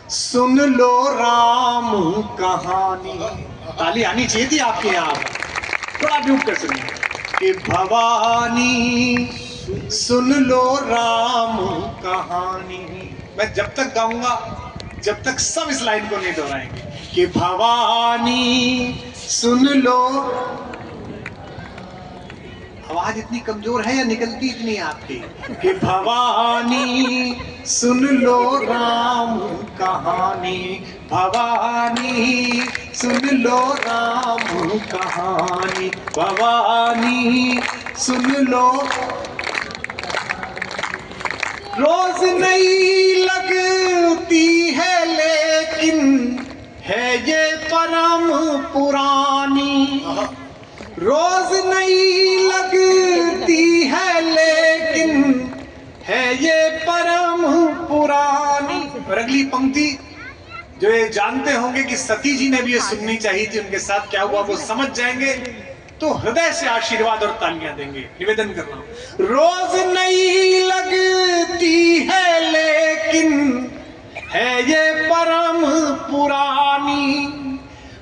सुन लो राम कहानी। ताली आनी चाहिए थी आपके यहाँ, थोड़ा ड्यूट कर सुनिए कि भवानी सुन लो राम कहानी। मैं जब तक गाऊंगा जब तक सब इस लाइन को नहीं दोहराएंगे कि भवानी सुन लो। आवाज इतनी कमजोर है या निकलती इतनी आपकी कि भवानी सुन लो राम कहानी। भवानी सुन लो राम कहानी। भवानी सुन लो। रोज नई लगती है लेकिन है ये परम पुरानी। रोज नई लगती है लेकिन है ये परम पुरानी। और अगली पंक्ति जो ये जानते होंगे कि सती जी ने भी ये सुननी चाहिए थी, उनके साथ क्या हुआ वो समझ जाएंगे, तो हृदय से आशीर्वाद और तालियां देंगे। निवेदन कर रहा हूं। रोज नई लगती है लेकिन है ये परम पुरानी।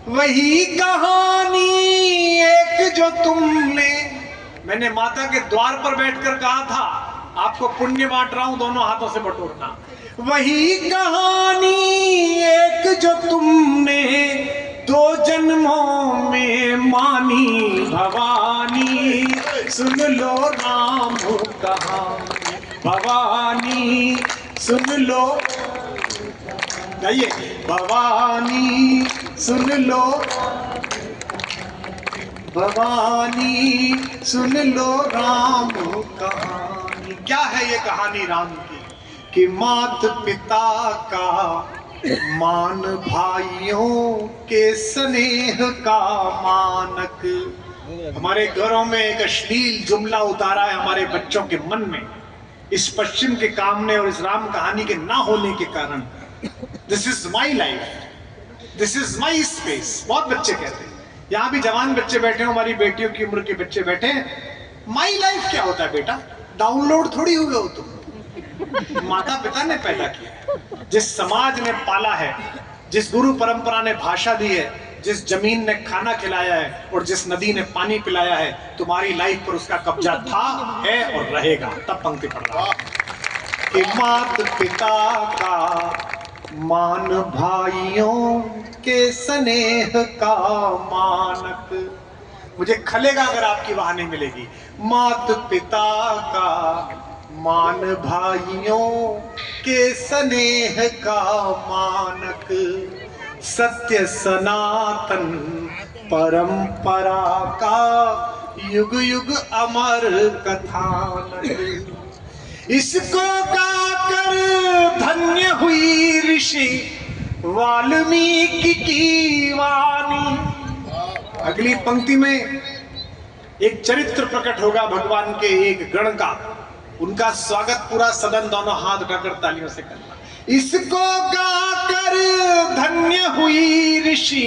वही कहानी एक जो तुमने, मैंने माता के द्वार पर बैठकर कहा था आपको पुण्य बांट रहा हूं, दोनों हाथों से बटोरना। वही कहानी एक जो तुमने दो जन्मों में मानी। भवानी सुन लो राम कहानी। भवानी सुन लो, गाइए। भवानी सुन लो, भवानी सुन लो राम कहानी। क्या है ये कहानी राम की कि मात पिता का मान, भाइयों के स्नेह का मानक। हमारे घरों में एक अश्लील जुमला उतारा है हमारे बच्चों के मन में, इस पश्चिम के कामने और इस राम कहानी के ना होने के कारण। This is my life, this is my space. बहुत बच्चे कहते हैं, यहाँ भी जवान बच्चे बैठे हैं, हमारी बेटियों की उम्र के बच्चे बैठे हैं। माई लाइफ क्या होता है बेटा? डाउनलोड थोड़ी हुए हो तुम, माता पिता ने पैदा किया, जिस समाज ने पाला है, जिस गुरु परंपरा ने भाषा दी है, जिस जमीन ने खाना खिलाया है और जिस नदी ने पानी पिलाया है, तुम्हारी लाइफ पर उसका कब्जा था, है और रहेगा। तब पंक्ति पढ़ रहा कि मात पिता का मान, भाइयों के स्नेह का मानक। मुझे खलेगा अगर आपकी वहां नहीं मिलेगी। मात पिता का मान, भाइयों के स्नेह का मानक। सत्य सनातन परंपरा का युग युग अमर कथानक। इसको गाकर धन्य हुई ऋषि वाल्मीकि की वाणी। अगली पंक्ति में एक चरित्र प्रकट होगा भगवान के एक गण का, उनका स्वागत पूरा सदन दोनों हाथ उठाकर तालियों से करना। इसको गाकर धन्य हुई ऋषि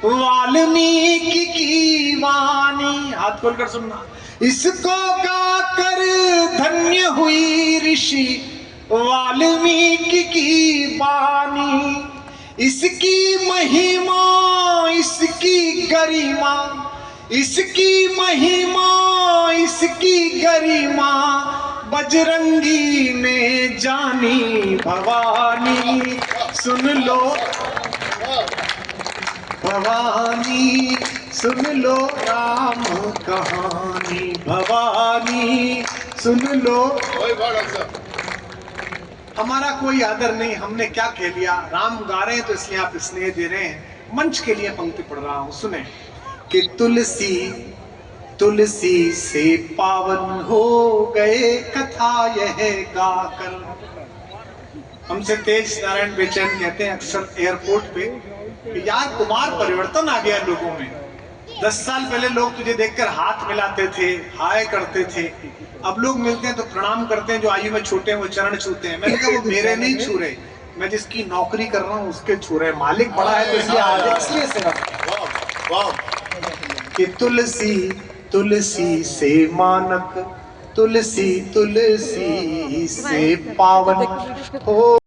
वाल्मीकि की वाणी। हाथ खोलकर सुनना। इसको गाकर धन्य हुई ऋषि वाल्मीकि की वाणी। इसकी महिमा, इसकी गरिमा, इसकी महिमा, इसकी गरिमा बजरंगी ने जानी। भवानी सुन लो, भवानी सुन लो राम कहानी। भवानी सुन लो। हमारा कोई आदर नहीं, हमने क्या कह लिया? राम गा रहे हैं तो इसलिए आप स्नेह दे रहे हैं। मंच के लिए पंक्ति पढ़ रहा हूं, सुने कि तुलसी तुलसी से पावन हो गए कथा यह गाकर। हमसे तेज नारायण बेचैन कहते हैं अक्सर एयरपोर्ट पे कि यार कुमार परिवर्तन आ गया लोगों में। 10 साल पहले लोग तुझे देखकर हाथ मिलाते थे, हाय करते थे, अब लोग मिलते हैं तो प्रणाम करते हैं। जो आयु में छोटे हैं वो चरण छूते हैं। मैंने कहा वो मेरे नहीं छू रहे, मैं जिसकी नौकरी कर रहा हूँ उसके छू रहे। मालिक बड़ा है तो इसलिए आज इसलिए सिर्फ कि तुलसी तुलसी से मानक, तुलसी तुलसी से पावन हो